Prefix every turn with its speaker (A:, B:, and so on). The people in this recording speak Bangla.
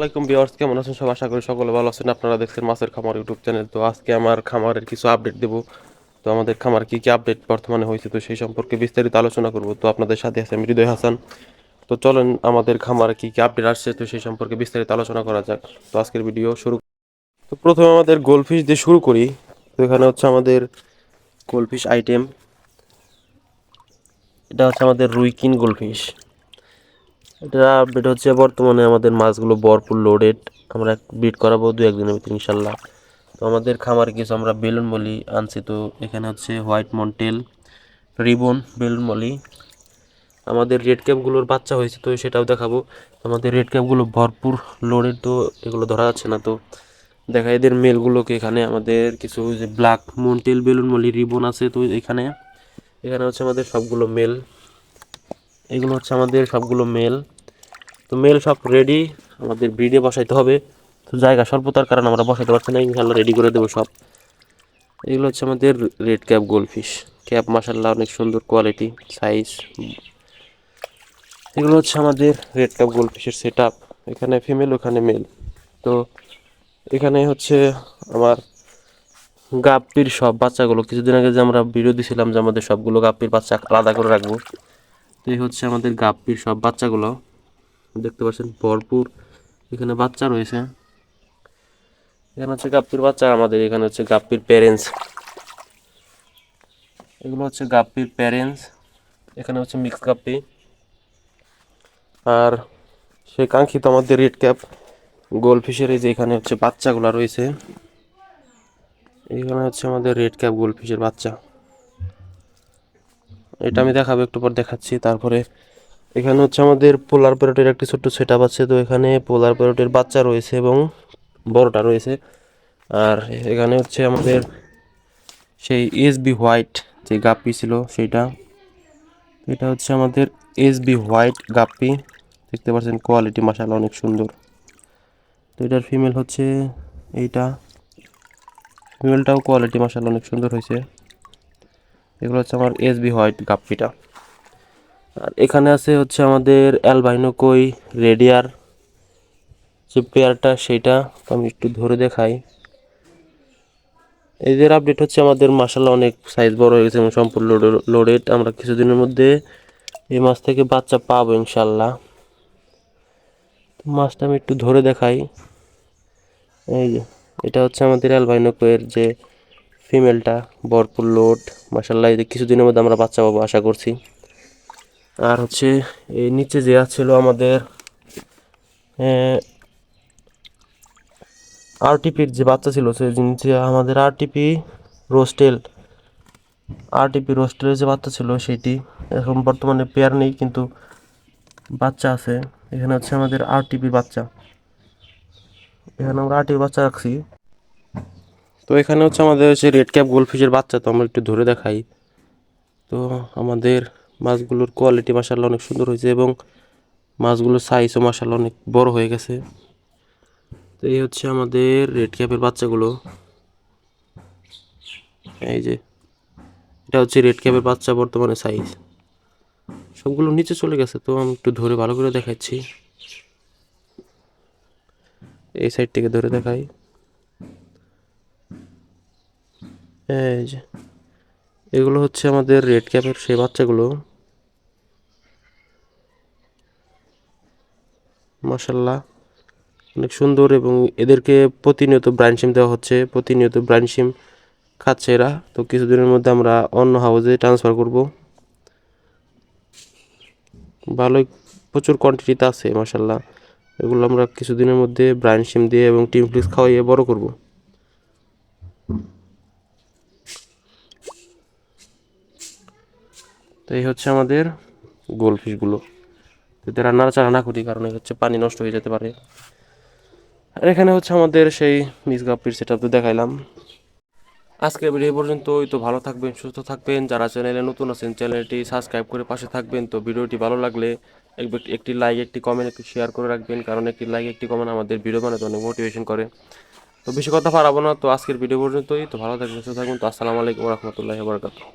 A: আলাইকুম ভিউয়ার্স, কেমন আছেন সব? আশা করি সকলে ভালো আছেন। আপনারা দেখছেন মাছের খামার ইউটিউব চ্যানেল। তো আজকে আমার খামারের কিছু আপডেট দেব। তো আমাদের খামার কি কি আপডেট বর্তমানে হয়েছে, তো সেই সম্পর্কে বিস্তারিত আলোচনা করব। তো আপনাদের সাথে আছে আমি হৃদয় হাসান। তো চলেন আমাদের খামারে কি কি আপডেট আসছে, তো সেই সম্পর্কে বিস্তারিত আলোচনা করা যাক। তো আজকের ভিডিও শুরু। তো প্রথমে আমাদের গোলফিশ দিয়ে শুরু করি। তো এখানে হচ্ছে আমাদের গোলফিশ আইটেম। এটা হচ্ছে আমাদের রুইকিন গোলফিশ। এটা আপডেট হচ্ছে বর্তমানে আমাদের মাছগুলো ভরপুর লোডেড। আমরা বিট করাবো 2-1 দিনের ভিতরে ইনশাল্লাহ। তো আমাদের খামারে কিছু আমরা বেলুন মলি আনছি। তো এখানে হচ্ছে white mantle, ribbon, balloon Moli. আমাদের রেড ক্যাপগুলোর বাচ্চা হয়েছে, তো সেটাও দেখাবো। আমাদের রেড ক্যাপগুলো ভরপুর লোডেড, তো এগুলো ধরা যাচ্ছে না। তো দেখা এদের মেলগুলোকে এখানে আমাদের কিছু যে black mantle, balloon Moli, ribbon আছে। তো এখানে এখানে হচ্ছে আমাদের সবগুলো মেল। এগুলো হচ্ছে আমাদের সবগুলো মেল। তো মেল সব রেডি, আমাদের ব্রিডে বসাইতে হবে। তো জায়গা স্বল্পতার কারণে আমরা বসাইতে পারছি না, ইনশাল্লাহ রেডি করে দেবো সব। এগুলো হচ্ছে আমাদের রেড ক্যাপ গোলফিশ। ক্যাপ মাশাল্লাহ অনেক সুন্দর কোয়ালিটি, সাইজ। এগুলো হচ্ছে আমাদের রেড ক্যাপ গোলফিশের সেট আপ। এখানে ফিমেল, ওখানে মেল। তো এখানে হচ্ছে আমার গাপ্পির সব বাচ্চাগুলো, কিছুদিন আগে যে আমরা ভিডিও দিয়েছিলাম যে আমাদের সবগুলো গাপ্পির বাচ্চা আলাদা করে রাখবো। তো এই হচ্ছে আমাদের গাপ্পির সব বাচ্চাগুলো, দেখতে পাচ্ছেন ভরপুর এখানে বাচ্চা রয়েছে। এখানে হচ্ছে গাপ্পির বাচ্চা, আমাদের এখানে হচ্ছে গাপ্পির প্যারেন্টস। এগুলো হচ্ছে গাপ্পির প্যারেন্টস। এখানে হচ্ছে মিক্স গাপ্পি। আর সেই কাঙ্ক্ষিত আমাদের রেড ক্যাপ গোলফিশের এই যে এখানে হচ্ছে বাচ্চাগুলো রয়েছে। এখানে হচ্ছে আমাদের রেড ক্যাপ গোলফিশের বাচ্চা। এটা আমি দেখাবো, একটু পর দেখাচ্ছি। তারপরে এখানে হচ্ছে আমাদের পোলার প্যারটের একটি ছোট্ট সেট আপ আছে। তো এখানে পোলার প্যারটের বাচ্চা রয়েছে এবং বড়টা রয়েছে। আর এখানে হচ্ছে আমাদের সেই এসবি হোয়াইট যে গাপ্পি ছিল সেইটা। এটা হচ্ছে আমাদের এসবি হোয়াইট গাপ্পি, দেখতে পাচ্ছেন কোয়ালিটি মাশাআল্লাহ অনেক সুন্দর। তো এটার ফিমেল হচ্ছে এইটা। ফিমেলটাও কোয়ালিটি মাশাআল্লাহ অনেক সুন্দর হয়েছে। এগুলো হচ্ছে আমার এসবি হোয়াইট গাপ্পিটা। আর এখানে আছে হচ্ছে আমাদের অ্যালবাইনো কই রেডিয়ার যে পেয়ারটা, সেইটা আমি একটু ধরে দেখাই। এদের আপডেট হচ্ছে আমাদের মাশাআল্লাহ অনেক সাইজ বড় হয়ে গেছে এবং সম্পূর্ণ লোডেড। আমরা কিছুদিনের মধ্যে এই মাছ থেকে বাচ্চা পাবো ইনশাল্লাহ। মাছটা আমি একটু ধরে দেখাই। এই যে এটা হচ্ছে আমাদের অ্যালবাইনো কইয়ের যে ফিমেলটা, ভরপুর লোড মাশাআল্লাহ। এই যে কিছুদিনের মধ্যে আমরা বাচ্চা পাবো আশা করছি। আর হচ্ছে এই নিচে যে ছিল আমাদের আরটিপির যে বাচ্চা ছিল, সে নিচে আমাদের আরটিপি রোস্টেলের যে বাচ্চা ছিল সেটি এখন বর্তমানে পেয়ার নেই, কিন্তু বাচ্চা আছে। এখানে হচ্ছে আমাদের আরটিপির বাচ্চা, এখানে আমরা আরটিপির বাচ্চা রাখছি। তো এখানে হচ্ছে আমাদের হচ্ছে রেড ক্যাপ গোলফিশের বাচ্চা। তো আমরা একটু ধরে দেখাই। তো আমাদের মাছগুলোর কোয়ালিটি মাশাআল্লাহ অনেক সুন্দর হয়েছে এবং মাছগুলোর সাইজও মাশাআল্লাহ অনেক বড় হয়ে গেছে। তো এই হচ্ছে আমাদের রেড ক্যাপের বাচ্চাগুলো। এই যে এটা হচ্ছে রেড ক্যাপের বাচ্চা, বর্তমানে সাইজ সবগুলো নিচে চলে গেছে। তো আমি একটু ধরে ভালো করে দেখাচ্ছি, এই সাইড থেকে ধরে দেখাই। এই যে এগুলো হচ্ছে আমাদের রেড ক্যাপের সেই বাচ্চাগুলো, মাশাআল্লাহ অনেক সুন্দর। এবং এদেরকে প্রতিনিয়ত ব্রাইনশিম দেওয়া হচ্ছে, প্রতিনিয়ত ব্রাইনশিম খাচ্ছে এরা। তো কিছুদিনের মধ্যে আমরা অন্য হাউসে ট্রান্সফার করব। ভালোই প্রচুর কোয়ান্টিটিতে আছে মাশাআল্লাহ। এগুলো আমরা কিছুদিনের মধ্যে ব্রাইনশিম দিয়ে এবং টিম ফ্লিক্স খাওয়াইয়ে বড় করব। তো এই হচ্ছে আমাদের গোলফিশগুলো। যদি নাড়াচাড়া না করি, কারণ হচ্ছে পানি নষ্ট হয়ে যেতে পারে। আর এখানে হচ্ছে আমাদের সেই মিস গাপ্পির সেট আপ তো দেখাইলাম। আজকের ভিডিও এই পর্যন্তই। তো ভালো থাকবেন, সুস্থ থাকবেন। যারা চ্যানেলে নতুন আছেন চ্যানেলটি সাবস্ক্রাইব করে পাশে থাকবেন। তো ভিডিওটি ভালো লাগলে একটি লাইক, একটি কমেন্ট, একটি শেয়ার করে রাখবেন, কারণ একটি লাইক, একটি কমেন্ট আমাদের ভিডিও বানাতে অনেক মোটিভেশন করে। তো বেশি কথা পারাবো না, তো আজকের ভিডিও পর্যন্তই। তো ভালো থাকবেন, সুস্থ থাকবেন। তো আসসালামু আলাইকুম ওয়া রাহমাতুল্লাহি ওয়া বারাকাতুহু।